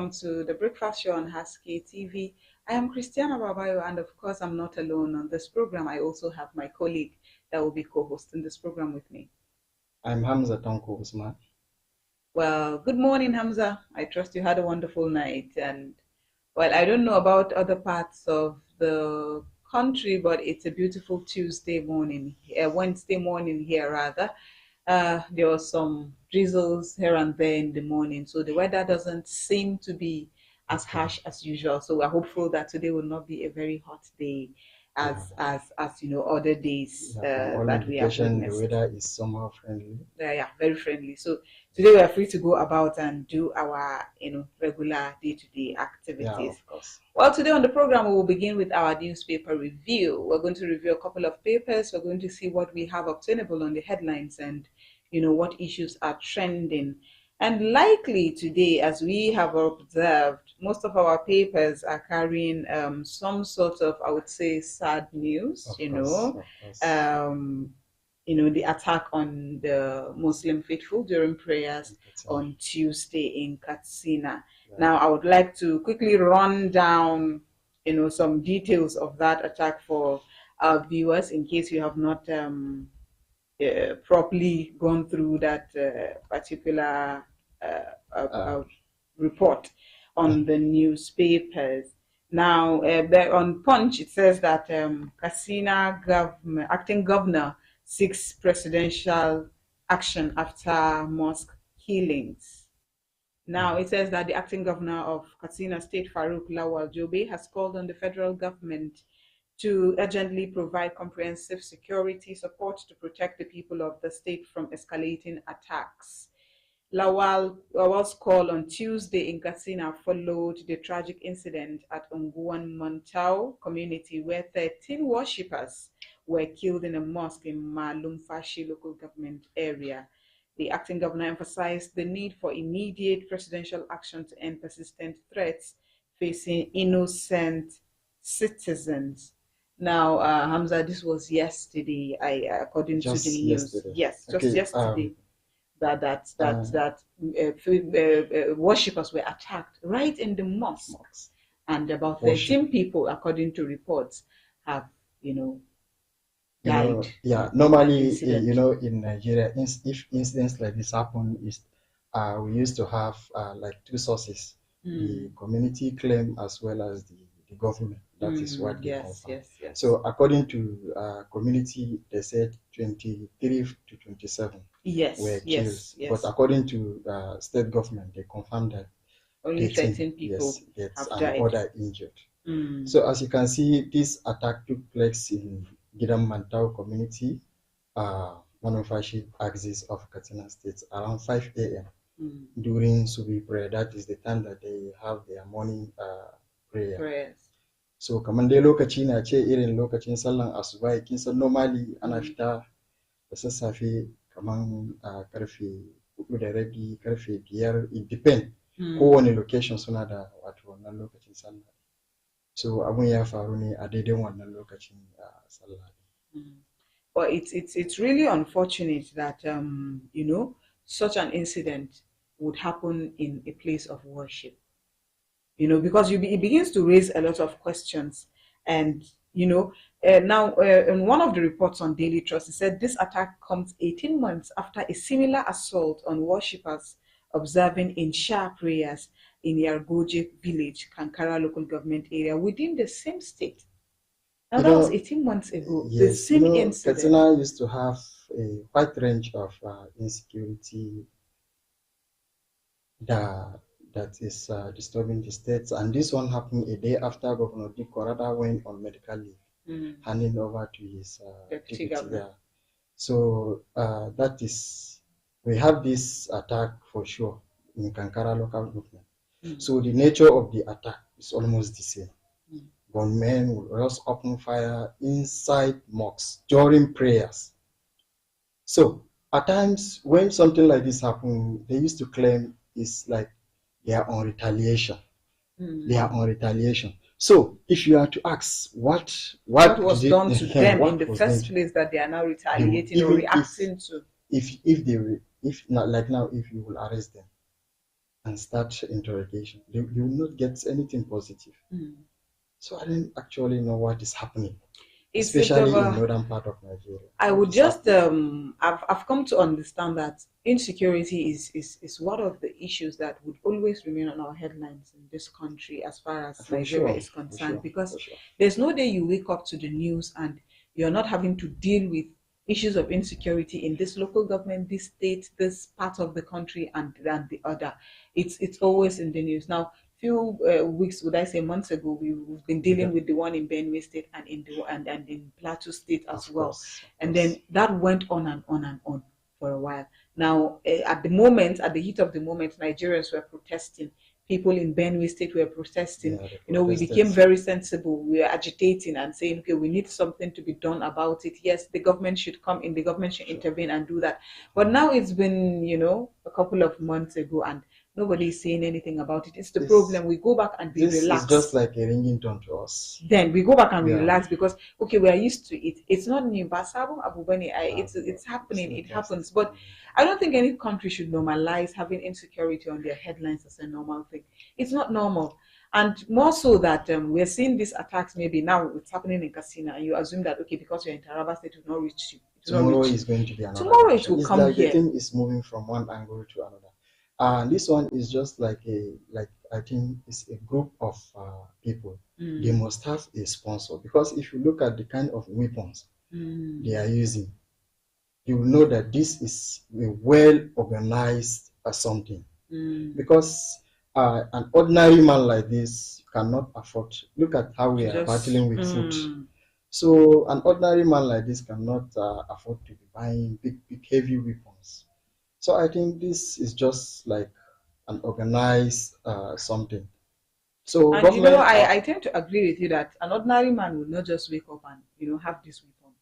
welcome to the Breakfast Show on Haske TV. I am Christiana Babayo, and of course, I'm not alone on this program. I also have my colleague that will be co-hosting this program with me. I'm Hamza Tanko Usman. Well, good morning, Hamza. I trust you had a wonderful night. And, well, I don't know about other parts of the country, but it's a beautiful Tuesday morning, Wednesday morning here, rather. There was some drizzles here and there in the morning, so the weather doesn't seem to be as harsh as usual. So we're hopeful that today will not be a very hot day, as other days From all that we have indication, the witnessed. weather is somehow friendly. Yeah, very friendly. So today we are free to go about and do our regular day-to-day Yeah, activities. of course. Well, today on the program, we will begin with our newspaper review. We're going to review a couple of papers. We're going to see what we have obtainable on the headlines and, what issues are trending. And likely today, as we have observed, most of our papers are carrying some sort of, I would say, sad news, Of course. The attack on the Muslim faithful during prayers on Tuesday in Katsina. Yeah. Now, I would like to quickly run down, some details of that attack for our viewers in case you have not properly gone through that particular report on the newspapers. Now, on Punch, it says that Katsina acting governor seeks presidential action after mosque killings. Now, it says that the acting governor of Katsina State, Farouk Lawal Jobe, has called on the federal government to urgently provide comprehensive security support to protect the people of the state from escalating attacks. Lawal's call on Tuesday in Katsina followed the tragic incident at Unguwan Montau community where 13 worshippers were killed in a mosque in Malumfashi local government area. The acting governor emphasized the need for immediate presidential action to end persistent threats facing innocent citizens. Now, Hamza, this was yesterday, according to the news. Yesterday. Yes, just yesterday. That worshippers were attacked right in the mosque, and about 13 people, according to reports, have died. Normally, in Nigeria, if incidents like this happen, we used to have like two sources: the community claim as well as the government. That is what they confirm. Yes. So according to community, they said 23 to 27 were killed. Yes. But according to state government, they confirmed that only 13 people have died. Other injured. So as you can see, this attack took place in Gidam Mantau community, Manufashi axis of Katsina State, around 5 a.m. During Subi prayer. That is the time that they have their morning prayers. So kamar dai lokaci na ce irin lokacin sallan asuba kin san normally ana fita da sassafe kamar karfe 4:30 karfe 5, it depend kowane location suna da wato wannan lokacin sallah. So abun ya faru ne a daidai wannan lokacin sallah. But it's really unfortunate that such an incident would happen in a place of worship. Because it begins to raise a lot of questions. And, now in one of the reports on Daily Trust, it said this attack comes 18 months after a similar assault on worshippers observing in Shah prayers in Yargoje village, Kankara local government area within the same state. Now that was 18 months ago. Yes, the same incident. Katsina used to have a wide range of insecurity that is disturbing the states, and this one happened a day after Governor Dick Korada went on medical leave, handing over to his deputy governor. So we have this attack for sure in Kankara local government. So the nature of the attack is almost the same. Gunmen will just open fire inside mosques during prayers. So at times when something like this happens, they used to claim it's like they are on retaliation. They are on retaliation. So if you are to ask what was done to them in the first place that they are now retaliating or reacting to, if you will arrest them, and start interrogation, you will not get anything positive. So I don't actually know what is happening, especially in northern part of Nigeria. I would just I've come to understand that insecurity is one of the issues that would always remain on our headlines in this country as far as Nigeria is concerned, because there's no day you wake up to the news and you're not having to deal with issues of insecurity in this local government, this state, this part of the country, and the other. It's always in the news. Now, few weeks, would I say months ago, we've been dealing with the one in Benue State and in Plateau State as well. And then that went on and on and on for a while. Now, at the moment, at the heat of the moment, Nigerians were protesting. People in Benue State were protesting. We became very sensible. We were agitating and saying, okay, we need something to be done about it. Yes, the government should come in, the government should intervene and do that. But now it's been, a couple of months ago, and nobody is saying anything about it. It's the problem. We go back and we relax. It's just like a ringing tone to us. Then we go back and we relax because, okay, we are used to it. It's not new. It's happening. It happens. But I don't think any country should normalize having insecurity on their headlines as a normal thing. It's not normal. And more so that we're seeing these attacks, maybe now it's happening in Katsina, and you assume that, okay, because you're in Taraba State, it will not reach you. Tomorrow is going to be another. Tomorrow it will come like here. The thing is moving from one angle to another. And this one is just like I think it's a group of people. They must have a sponsor, because if you look at the kind of weapons they are using, you will know that this is a well organized something. Because an ordinary man like this cannot afford. Look at how we are battling with food. So an ordinary man like this cannot afford to be buying big heavy weapons. So I think this is just like an organized something. So and I tend to agree with you that an ordinary man will not just wake up and have these weapons.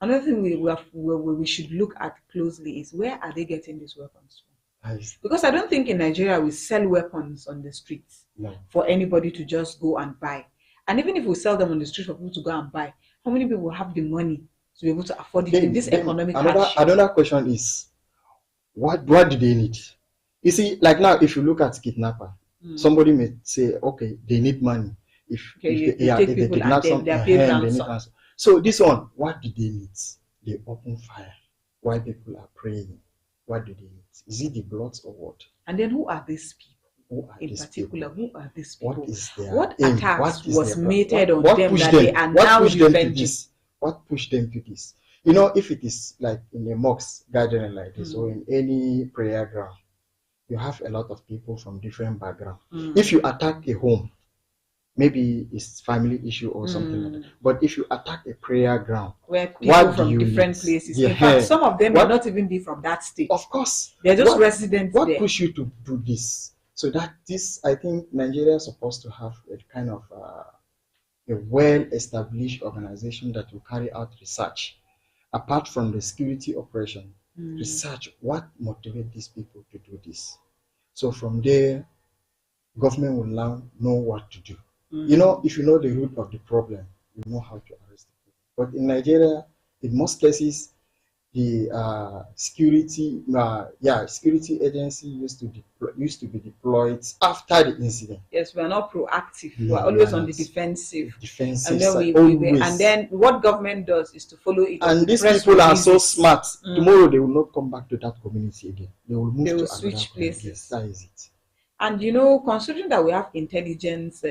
Another thing we should look at closely is, where are they getting these weapons from? Because I don't think in Nigeria we sell weapons on the streets for anybody to just go and buy. And even if we sell them on the street for people to go and buy, how many people have the money to be able to afford it in this economic hardship? Another question is, what do they need? You see, like now, if you look at kidnapper, somebody may say, okay, they need money. If they kidnap someone, they need ransom. So this one, what do they need? They open fire while people are praying. What do they need? Is it the blood or what? And then who are these people? Who are these people? What is their what attacks was mated on them that they are now revenging? What pushed them to this? If it is like in a mosque gathering like this, or in any prayer ground, you have a lot of people from different backgrounds. If you attack a home, maybe it's family issue or something like that. But if you attack a prayer ground, where people from different places, in fact, some of them may not even be from that state. Of course, they're just residents. What pushed you to do this? So I think Nigeria is supposed to have a kind of a well-established organization that will carry out research. Apart from the security operation, research what motivates these people to do this. So from there, government will now know what to do. If you know the root of the problem, you know how to arrest the people. But in Nigeria, in most cases, the security agency used to be deployed after the incident. Yes, we are not proactive. We are always on the defensive. And then and then what government does is to follow it. And these people are so smart. Tomorrow they will not come back to that community again. They will move to switch places. Yes, that is it. And considering that we have intelligence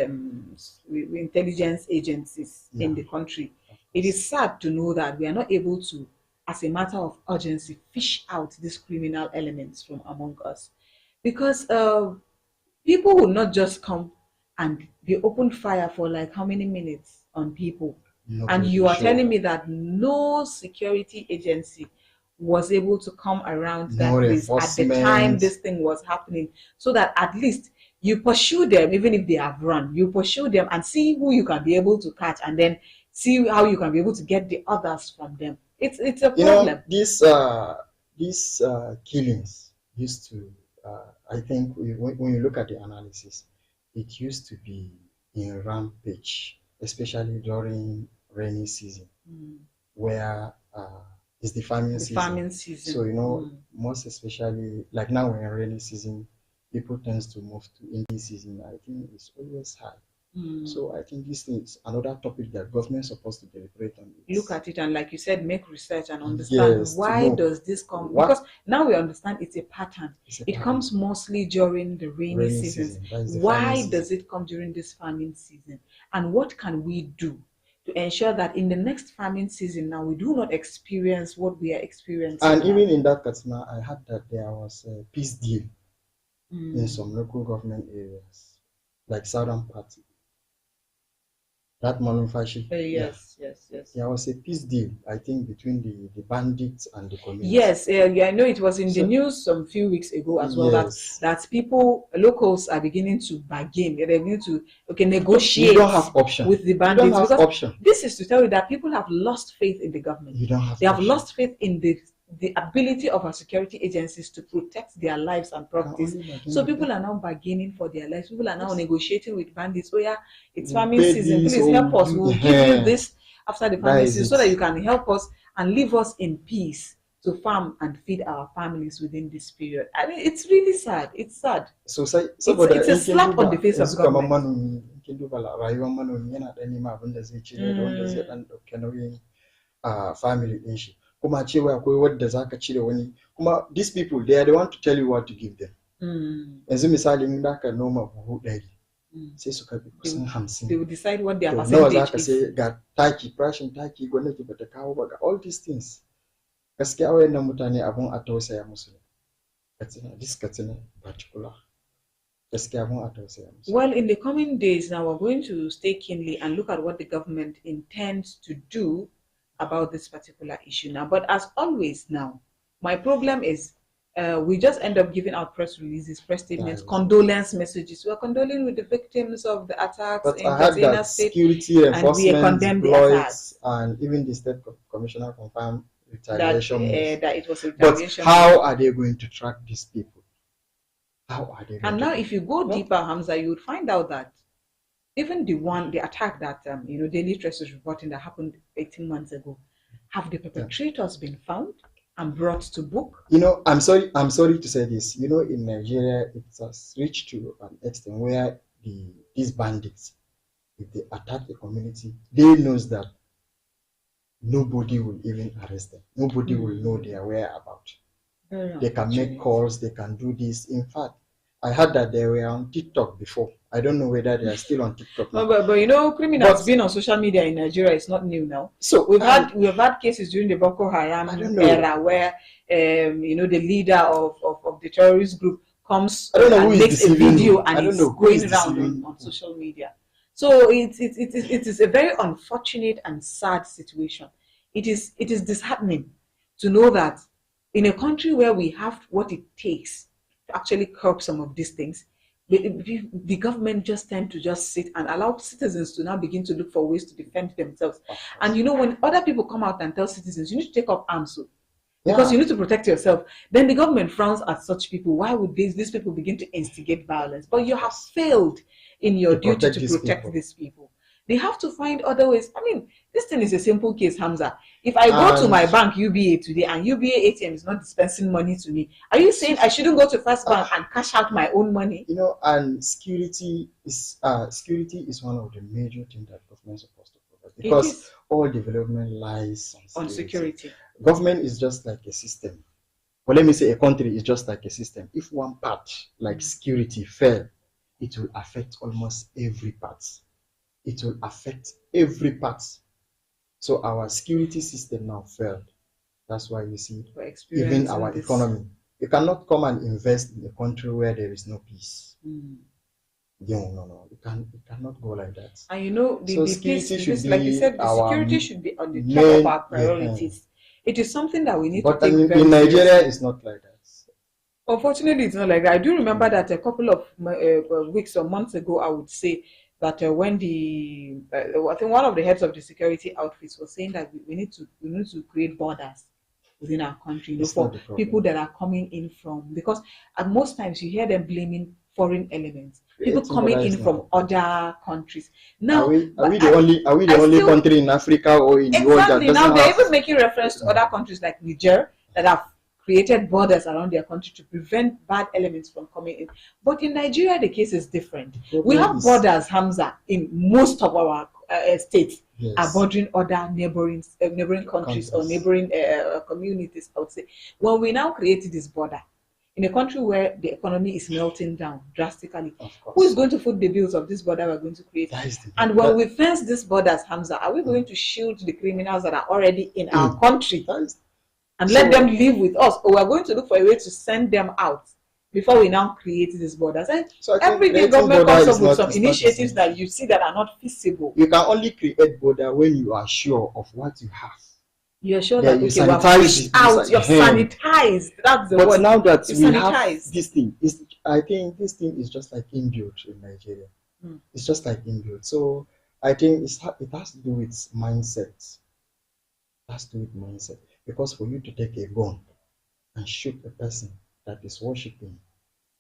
agencies in the country, it is sad to know that we are not able to, as a matter of urgency, fish out these criminal elements from among us. Because people will not just come and be open fire for like how many minutes on people. And you are telling me that no security agency was able to come around that place at the time this thing was happening, so that at least you pursue them, even if they have run, you pursue them and see who you can be able to catch, and then see how you can be able to get the others from them. It's a problem. These killings used to, I think when you look at the analysis, it used to be in rampage, especially during rainy season, where it's the farming season. So most especially like now we're in rainy season, people tends to move to in this season, I think it's always high. So I think this is another topic that government is supposed to deliberate on. Look at it and, like you said, make research and understand why does this come. Because now we understand it's a pattern. It comes mostly during the rainy seasons. Why does it come during this farming season? And what can we do to ensure that in the next farming season now we do not experience what we are experiencing? And even in that Katsina, I heard that there was a peace deal in some local government areas, like southern part. That Malumfashi. Yes. There was a peace deal, I think, between the bandits and the community. Yes, I know it was in the news some few weeks ago as well, that people, locals are beginning to bargain. They're beginning to negotiate. You don't have option with the bandits. You don't have option. This is to tell you that people have lost faith in the government. You don't have they have lost faith in the ability of our security agencies to protect their lives and properties. So people are now bargaining for their lives. People are now negotiating with bandits. Oh yeah, it's farming season. Please help us. We'll give you this after the farming season so that you can help us and leave us in peace to farm and feed our families within this period. I mean, it's really sad. It's sad. So it's a slap on the face of government. Family kuma cewa akwai wadda zaka cire wani kuma these people they are the one to tell you what to give them. Yanzu misali in ka noma buhu 100 sai su karbi kusan 50. They will decide what their percentage nawa zaka sai ga taki farashin taki gwamnati bata kawo ba ga all these things. Gaskiya wayannan mutane abun a tausaya musu ne. Katsina particular. Gaskiya abun a tausaya musu. Well, in the coming days now we're going to stay keenly and look at what the government intends to do about this particular issue now. But as always now, my problem is we just end up giving out press releases, press statements, condolence messages. We're condoling with the victims of the attacks in Katsina State, security and we condemn the attacks. And even the state commissioner confirmed retaliation. That it was a retaliation. But how are they going to track these people? How are they? And now, if you go deeper, Hamza, you would find out that even the attack that Daily Trust is reporting that happened 18 months ago, have the perpetrators been found and brought to book? I'm sorry to say this. In Nigeria, it has reached to an extent where these bandits, if they attack the community, they knows that nobody will even arrest them. Nobody will know their whereabouts. They can make calls. They can do this. In fact, I heard that they were on TikTok before. I don't know whether they are still on TikTok now. But criminals being on social media in Nigeria is not new now. So we've had cases during the Boko Haram era where the leader of the terrorist group comes and makes a video and it's going around on social media. So it is a very unfortunate and sad situation. It is disheartening to know that in a country where we have what it takes to actually curb some of these things, the government just tend to just sit and allow citizens to now begin to look for ways to defend themselves. And when other people come out and tell citizens, you need to take up arms because you need to protect yourself, then the government frowns at such people. Why would these people begin to instigate violence? But you have failed in your duty to protect these people. They have to find other ways. I mean, this thing is a simple case, Hamza. If I go to my bank, UBA, today, and UBA ATM is not dispensing money to me, are you saying I shouldn't go to First Bank and cash out my own money? And security is one of the major things that government is supposed to provide, because all development lies on security. Government is just like a system. Well, let me say a country is just like a system. If one part, like security, fail, it will affect almost every part. It will affect every part. So our security system now failed. That's why you see even our economy. You cannot come and invest in a country where there is no peace. No. It cannot go like that. And like you said, the security should be on the top of our priorities. It is something that we need to take very seriously. In Nigeria, it's not like that. Unfortunately, it's not like that. I do remember that a couple of weeks or months ago, I would say, that when I think one of the heads of the security outfits was saying that we need to create borders within our country, for people that are coming in from, because at most times you hear them blaming foreign elements, people coming in from other countries. Now, are we the only country in Africa or in the world that doesn't now they're even making reference to other countries like Niger that have created borders around their country to prevent bad elements from coming in. But in Nigeria, the case is different. We have borders, Hamza, in most of our states, are bordering other neighboring countries or neighboring communities, I would say. When we now create this border, in a country where the economy is melting down drastically, who is going to foot the bills of this border we're going to create? And when we fence these borders, Hamza, are we going to shield the criminals that are already in our country and let them live with us? Or we're going to look for a way to send them out before we now create these borders? And so every day government comes up with some initiatives that you see that are not feasible. You can only create border when you are sure of what you have. You're sure that okay, we're pushed out, you're sanitized. That's the word. But now that we have this thing, I think this thing is just like inbuilt in Nigeria. It's just like inbuilt. So I think it has to do with mindset. It has to do with mindset. Because for you to take a gun and shoot a person that is worshiping.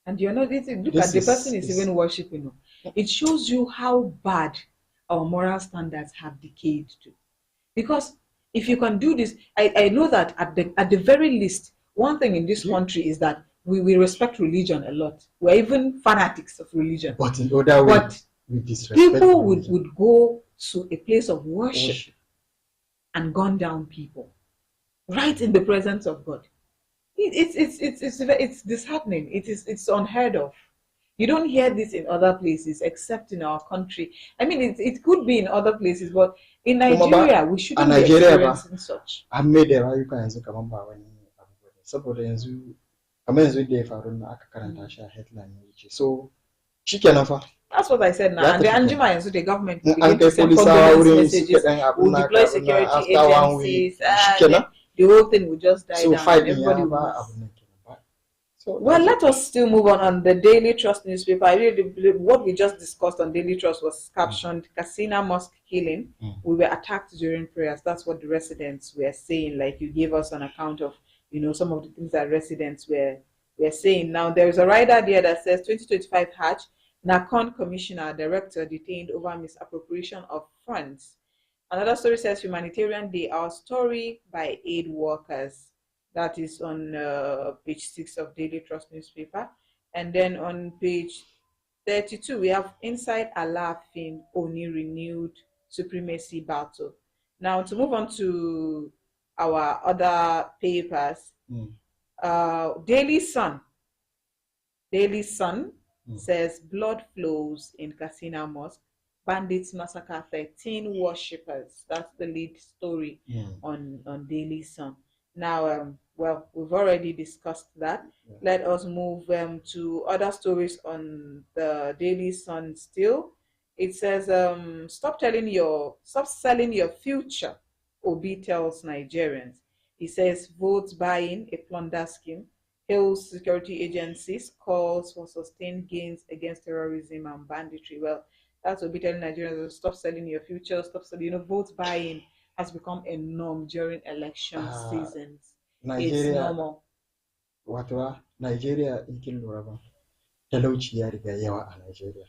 And you're not, look at the person is even worshiping. It shows you how bad our moral standards have decayed to. Because if you can do this, I know that at the very least, one thing in this country is that we respect religion a lot. We're even fanatics of religion. But in other ways, we disrespect people would go to a place of worship and gun down people right in the presence of God. It's disheartening. It's unheard of. You don't hear this in other places except in our country. I mean, it could be in other places, but in Nigeria, we shouldn't be experiencing such. I made a right kind of come when somebody yanzu kamar yanzu da ya faru na aka karanta shi a headline yace so shikenan fa. That's what I said now. And the Anjima yanzu the government will begin to send condolence messages, will deploy security agencies, the whole thing will just die down. Everybody will. Well, let us still move on the Daily Trust newspaper. I really, what we just discussed on Daily Trust was captioned Katsina Mosque killing. We were attacked during prayers. That's what the residents were saying. Like you gave us an account of, some of the things that residents were saying. Now, there is a rider there that says 2025 Hajj, Nakon Commissioner Director detained over misappropriation of funds. Another story says Humanitarian Day, our story by aid workers. That is on page 6 of Daily Trust newspaper. And then on page 32, we have Inside Alafin Oni renewed supremacy battle. Now, to move on to our other papers, Daily Sun says blood flows in Katsina Mosque. Bandits massacre 13 worshippers. That's the lead story on Daily Sun. Now, well, we've already discussed that. Let us move to other stories on the Daily Sun still. It says, stop selling your future, Obi tells Nigerians. He says, vote buying, a plunder scheme, hails security agencies, calls for sustained gains against terrorism and banditry. Well, that's Obi telling Nigerians, stop selling your future, stop selling, vote buying has become a norm during election seasons. Nigeria, it's normal. Wato Nigeria in kin lura ba, talauci ya riga yawa a Nigeria.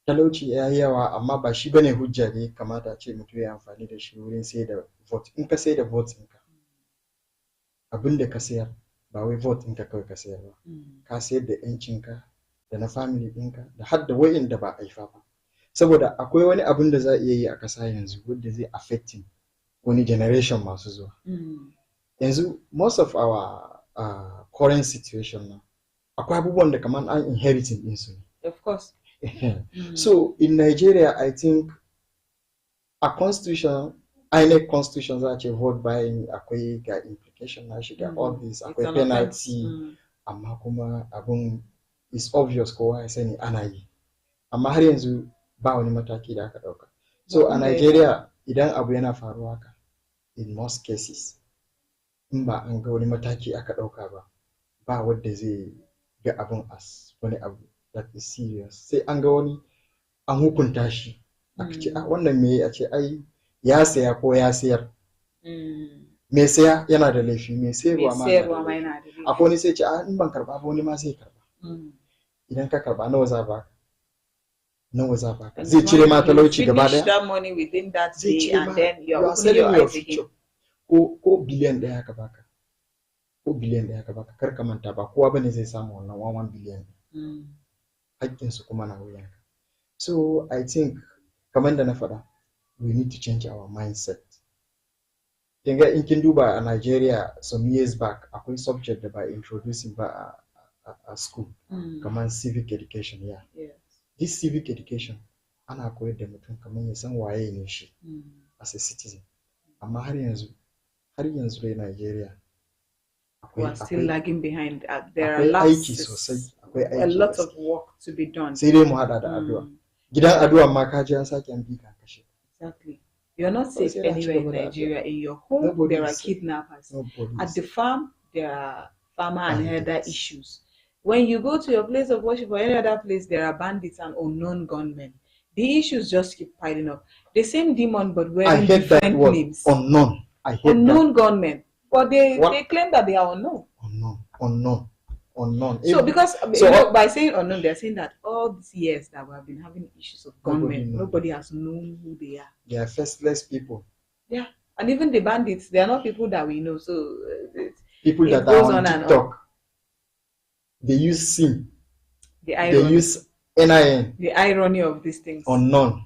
Talauci ya yawa amma ba shi bane hujja ne kamata ce mutum ya amfani da shi wurin sai da vote. In ka sai da vote ɗinka, abin da ka sayar ba wai vote ɗinka kawai ka sayar ba. Ka sayar da ‘yancinka da na family ɗinka da har da wa'inda ba haifa ba. Saboda akwai wani abin da za a iya yi a ƙasa yanzu wanda zai affecting wani generation masu zuwa. Yanzu most of our current situation now, akwai abubuwan da kaman an inheriting din su. Of course. So in Nigeria, I think a constitution, INEC constitution za a ce vote buying akwai ga implication na shi ga all this, akwai penalty, amma kuma abun is obvious kowa ya sani ana yi. Amma har yanzu ba wani mataki da aka dauka. So a Nigeria idan abu yana faruwa haka, in most cases in ba an ga wani mataki aka dauka ba wanda zai ga abun as wani abu that is serious. Sai an ga wani an hukunta shi aka ce wannan me a ce ai ya saya ko ya sayar. Me saya yana da laifi, me sayarwa ma yana da laifi. Akwai wani sai ce in ban karba ba wani ma zai karba. Idan ka karba nawa za ba zai cire ma talauci gaba daya. That money within that day and then you are selling your future. Ko biliyan daya ka baka ko biliyan ɗaya ka baka kar ka manta ba kowa bane zai samu wannan 1 biliyan hakkin su kuma na wuyanka. So I think kamar da na faɗa we need to change our mindset. Kinga in kin duba a Nigeria some years back akwai subject da ba introducing ba a school kamar civic education. Yes. This civic education ana koyar da mutum kamar ya san waye ne shi as a citizen. Amma har yanzu dai Nigeria we are still lagging behind. There are a lot of work to be done. Sai dai mu hada da addu'a. Gidan addu'a ma ka ji an sake an bi ka kashe. Exactly. You're not safe anywhere in Nigeria. In your home, there are kidnappers. At the farm, there are farmer and herder issues. When you go to your place of worship or any other place, there are bandits and unknown gunmen. The issues just keep piling up. The same demon, but wearing different names. Unknown. Unknown gunmen. But they claim that they are unknown. Unknown. So because by saying unknown, they're saying that all these years that we have been having issues of gunmen, nobody has known who they are. They are faceless people. Yeah, and even the bandits, they are not people that we know. So people that are on TikTok, they use SIM. They use NIN. The irony of these things. Unknown.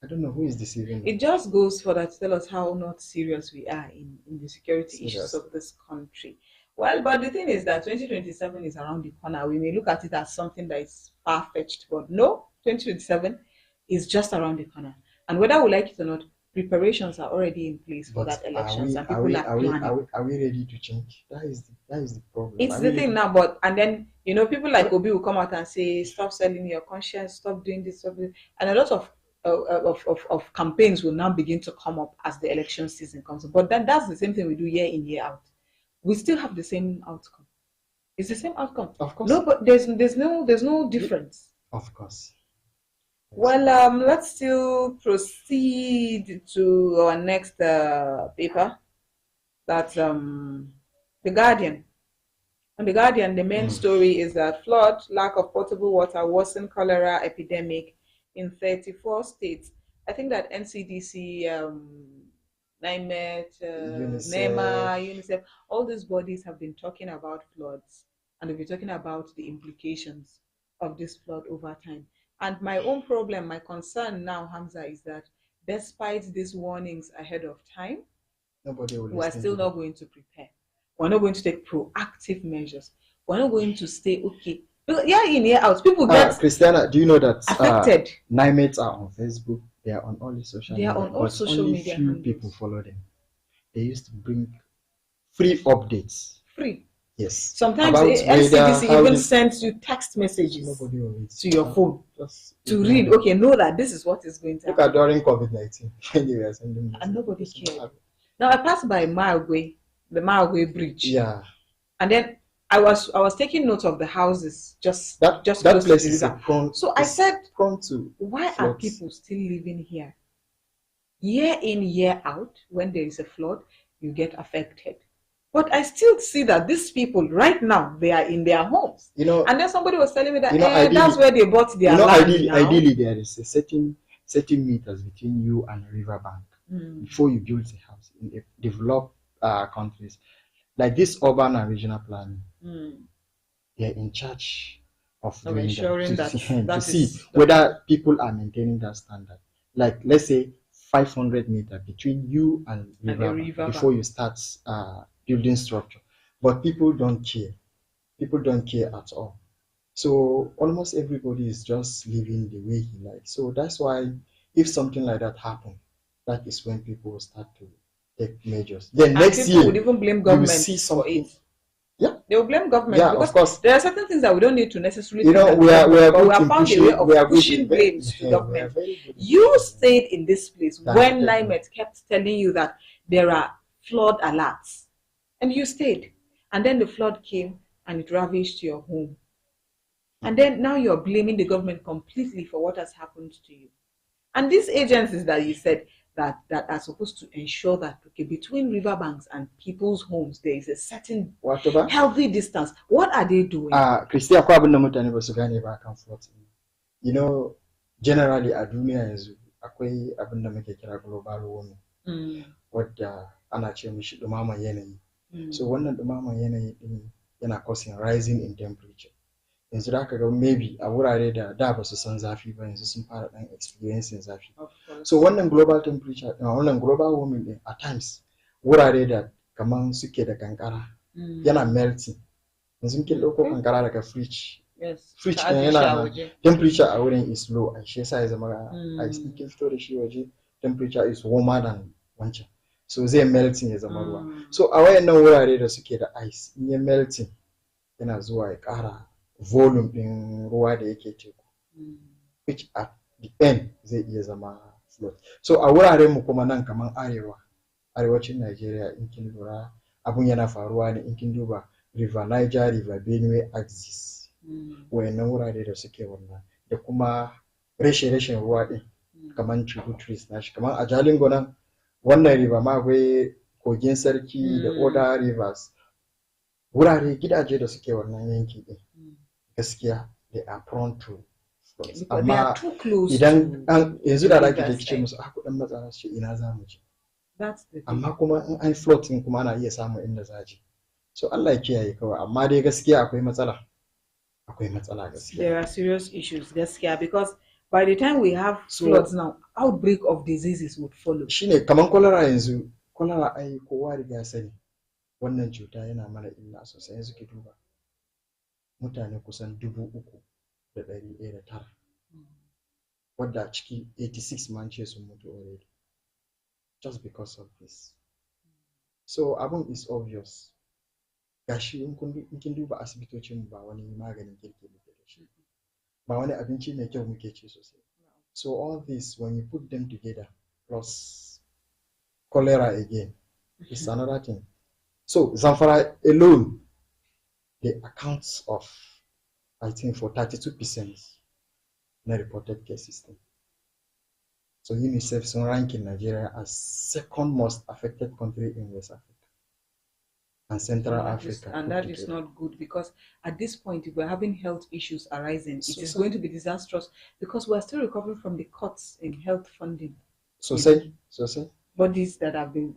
I don't know who is deceiving. It just goes further to tell us how not serious we are in the security issues of this country. Well, but the thing is that 2027 is around the corner. We may look at it as something that is far-fetched, but no, 2027 is just around the corner. And whether we like it or not, preparations are already in place for that elections, and people are planning. Are we ready to change? That is the problem. It's the thing now, and then people like Obi will come out and say, "Stop selling your conscience, stop doing this, stop doing," and a lot of campaigns will now begin to come up as the election season comes up. But then that's the same thing we do year in, year out. We still have the same outcome. It's the same outcome. Of course. No, but there's no difference. Of course. Well, let's still proceed to our next paper. That's The Guardian. On The Guardian, the main story is that flood, lack of potable water, worsen cholera epidemic in 34 states. I think that NCDC, NIMET, NEMA, UNICEF, all these bodies have been talking about floods, and they've been talking about the implications of this flood over time. And my own problem, my concern now, Hamza, is that despite these warnings ahead of time, we're still not going to prepare. We're not going to take proactive measures. We're not going to stay okay. Yeah, in, year out, people get Christiana, do you know that affected? NIMET are on Facebook. They are on all the social media. They are on all social media. Few people follow them. They used to bring free updates. Free. Yes. Sometimes NCDC even sends you text messages to your phone to read. Okay, know that this is what is going to happen. Look at during COVID-19, and nobody cared. Now I passed by the Maogwe Bridge. Yeah. And then I was taking note of the houses just that close place to the river. So I said, why are people still living here? Year in, year out, when there is a flood, you get affected. But I still see that these people right now, they are in their homes. And then somebody was telling me that that's where they bought their land. Ideally, there is a certain meters between you and a riverbank before you build a house in developed countries. Like this urban and regional planning, they're in charge of ensuring to see whether people are maintaining that standard. Like, let's say 500 meters between you and river before you start building structure. But people don't care. People don't care at all. So almost everybody is just living the way he likes. So that's why if something like that happens, that is when people will start to take measures. Then next year, would even blame government for it. Yeah, they will blame government. Yeah, because of course. There are certain things that we don't need to necessarily. We have found a way of pushing blames to government. You stayed in this place when NIMET kept telling you that there are flood alerts, and you stayed. And then the flood came and it ravaged your home. And then now you're blaming the government completely for what has happened to you. And these agencies that you said that are supposed to ensure that between riverbanks and people's homes there is a certain healthy distance. What are they doing? Christian, generally a duniya yanzu akwai abin da muke kira global warming. Wadda ana ce mishi dumaman yanayi. So wannan ɗumaman yanayi ɗin yana causing rising in temperature. Yanzu da aka ga maybe a wurare da ba su san zafi ba yanzu sun fara ɗan experiencing zafi. So wannan global temperature wannan global warming ɗin at times wurare da kaman suke da kankara yana melting. Yanzu kin ɗauko kankara daga fridge ɗin yana temperature a wurin is low, and shi yasa ya zama ice. In kin fito da shi waje temperature is warmer than wancan, so zai melting ya zama ruwa. So a wayannan wurare da suke da ice, in ya melting yana zuwa ya ƙara volume ɗin ruwa da yake teku, which at the end zai iya zama flood. So a wuraren mu kuma nan kaman arewacin Najeriya, in kin lura abun yana faruwa ne in kin duba river Niger, river Benue axis, wayannan wurare da suke wannan, da kuma rashin ruwa ɗin kaman tributaries nashi, kaman a Jalingo nan wannan river ma akwai kogin sarki da other rivers, wurare gidaje da suke wannan yanki ɗin gaskiya they are prone to floods. Amma idan yanzu da zaki je kice musu kuɗin matsala su ce ina za mu je, amma kuma in an flood din kuma ana iya samun inda za je. So Allah ya kiyaye kawai, amma dai gaskiya akwai matsala gaskiya. There are serious issues gaskiya, because by the time we have floods now, outbreak of diseases would follow. Shine kaman cholera yanzu, cholera ai kowa riga sani wannan cuta yana mana illa sosai. Yanzu ki duba mutane kusan 3,109 wadda a ciki 86 man ce sun mutu already just because of this. So abun is obvious. Gashi in kin duba asibitocin ba wani maganin kirki muke da shi, ba wani abinci mai kyau muke ci sosai. So all this when you put them together plus cholera again is another thing. So Zamfara alone, the accounts of I think for 32% na reported cases. So UNICEF is ranking Nigeria as second most affected country in West Africa and Central Africa. And that is not good, because at this point, if we're having health issues arising, it is going to be disastrous, because we're still recovering from the cuts in health funding. So bodies that have been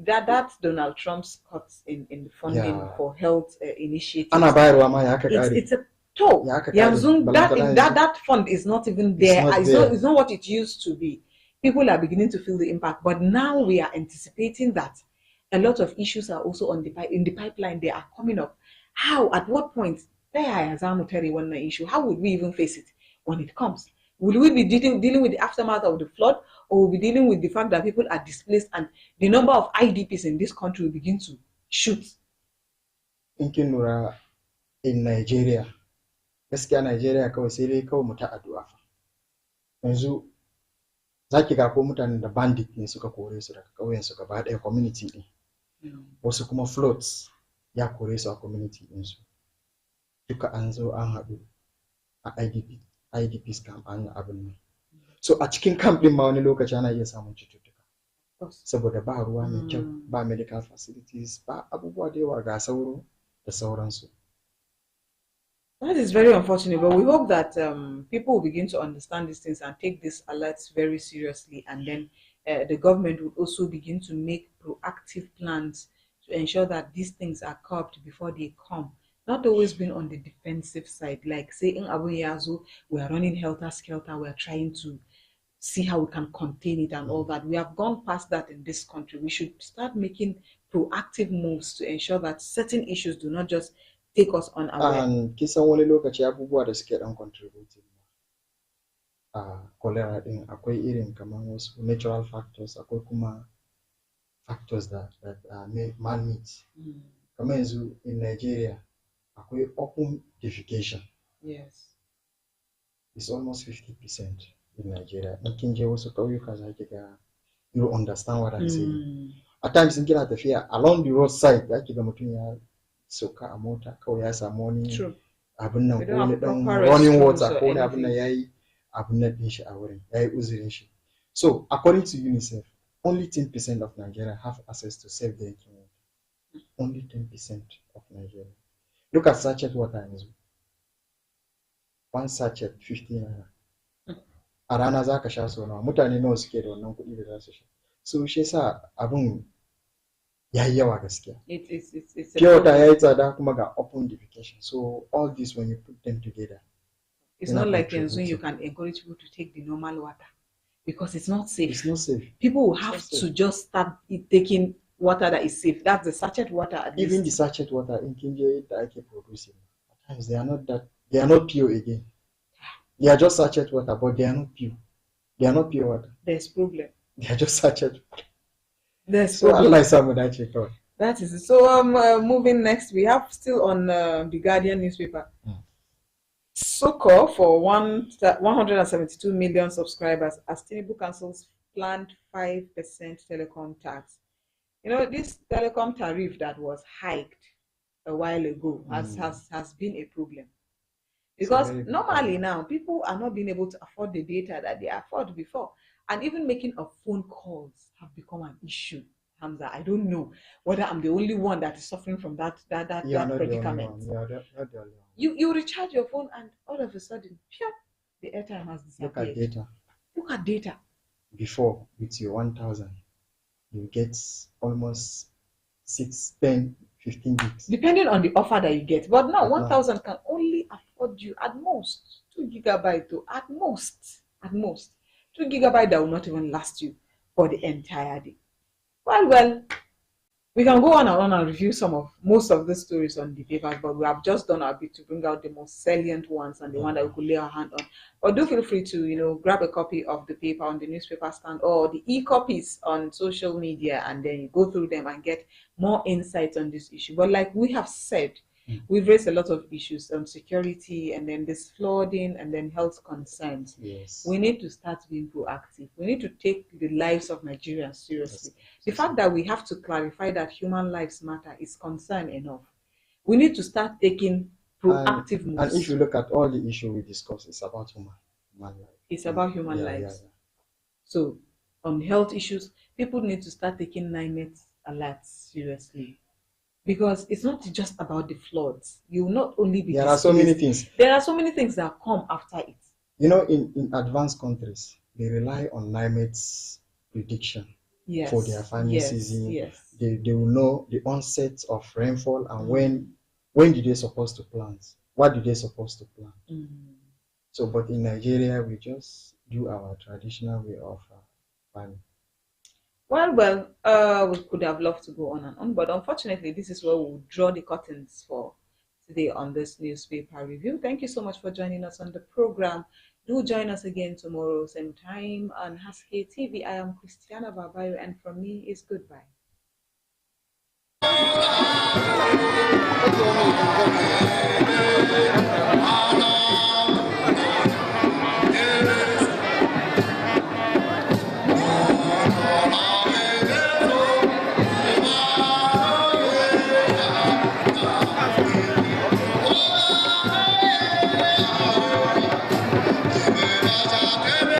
that's Donald Trump's cuts in the funding for health initiatives. It's a toll. That fund is not even there. It's not what it used to be. People are beginning to feel the impact, but now we are anticipating that a lot of issues are also in the pipeline. They are coming up. How? At what point? One issue. How would we even face it when it comes? Will we be dealing with the aftermath of the flood, or will we be dealing with the fact that people are displaced and the number of IDPs in this country will begin to shoot? In Nigeria, gaskiya Nigeria kawai sai dai kawai mu ta addu'a. Yanzu zaki ga ko mutanen da bandit ne suka kore su daga ƙauyen su gaba ɗaya community ɗin. Wasu kuma floods ya kore su a community ɗin su. Duka an zo an haɗu a IDPs camp an abin nan. So a cikin camp ɗin ma wani lokaci ana iya samun cututtuka. Saboda ba ruwa mai kyau, ba medical facilities, ba abubuwa da yawa ga sauro da sauransu. That is very unfortunate, but we hope that people will begin to understand these things and take these alerts very seriously, and then the government will also begin to make proactive plans to ensure that these things are curbed before they come. Not always being on the defensive side, like say in Abu Yazu, we are running helter-skelter, we are trying to see how we can contain it and all that. We have gone past that in this country. We should start making proactive moves to ensure that certain issues do not just take us on our way. And kisan wani lokaci abubuwa da suke dan contributing cholera din akwai irin kamar wasu natural factors, akwai kuma factors that are man-made. Kamar yanzu in Nigeria akwai open defecation. Yes. It's almost 50% in Nigeria. In kin je wasu ƙauyuka za ki ga you understand what I'm saying. At times in kina tafiya along the roadside za ki ga mutum ya sauka a mota kawai ya samu wani abin nan ko wani dan running water ko wani abin nan yayi abin nan din shi a wurin yayi uzurin shi. So according to UNICEF, only 10% of Nigeria have access to safe drinking water. Only 10% of Nigeria. Look at sachet water yanzu. One sachet 50 naira. A rana za ka sha sau nawa? Mutane nawa suke da wannan kuɗi da za su sha? So shi yasa abin ya yi yawa gaskiya. It's Pure water ya yi tsada kuma ga open defecation. So all this when you put them together. It's not like you can encourage people to take the normal water because it's not safe. It's not safe. People will have to just start taking water that is safe. That's the sachet water. Even the sachet water in Kinje that I keep producing, at times they are not pure again. They are just sachet water, but they are not pure. They are not pure water. There's problem. They are just sachet water. There's so problem. I like some of that check out. That is it. So moving next, we have still on the Guardian newspaper. Soko for 172 million subscribers as Tinubu cancels planned 5% telecom tax. You know, this telecom tariff that was hiked a while ago has been a problem. Because normally now, people are not being able to afford the data that they afford before. And even making a phone calls have become an issue. Hamza, I don't know whether I'm the only one that is suffering from that predicament. You recharge your phone and all of a sudden, the airtime has disappeared. Look at data. Look at data. Before, with your 1,000, you get almost 6, 10, 15 gigs. Depending on the offer that you get. But now, 1,000 can only afford you at most 2 gigabytes. At most. 2 gigabytes that will not even last you for the entire day. Well, we can go on and review most of the stories on the papers, but we have just done our bit to bring out the most salient ones and the one that we could lay our hand on. But do feel free to, grab a copy of the paper on the newspaper stand or the e-copies on social media, and then you go through them and get more insights on this issue. But like we have said, we've raised a lot of issues on security and then this flooding and then health concerns. Yes. We need to start being proactive. We need to take the lives of Nigerians seriously. The fact that we have to clarify that human lives matter is concern enough. We need to start taking proactive moves. And if you look at all the issues we discussed, it's about human life. It's about human lives. Yeah. So on health issues, people need to start taking 9-minute alerts seriously. Because it's not just about the floods. You will not only be There are so many things. There are so many things that come after it. You know, in advanced countries, they rely on NIMET's prediction for their farming season. Yes. They will know the onset of rainfall and when do they supposed to plant? What do they supposed to plant? So, but in Nigeria, we just do our traditional way of farming. Well, we could have loved to go on and on, but unfortunately, this is where we'll draw the curtains for today on this newspaper review. Thank you so much for joining us on the program. Do join us again tomorrow, same time on Haske TV. I am Christiana Babayo, and from me is goodbye.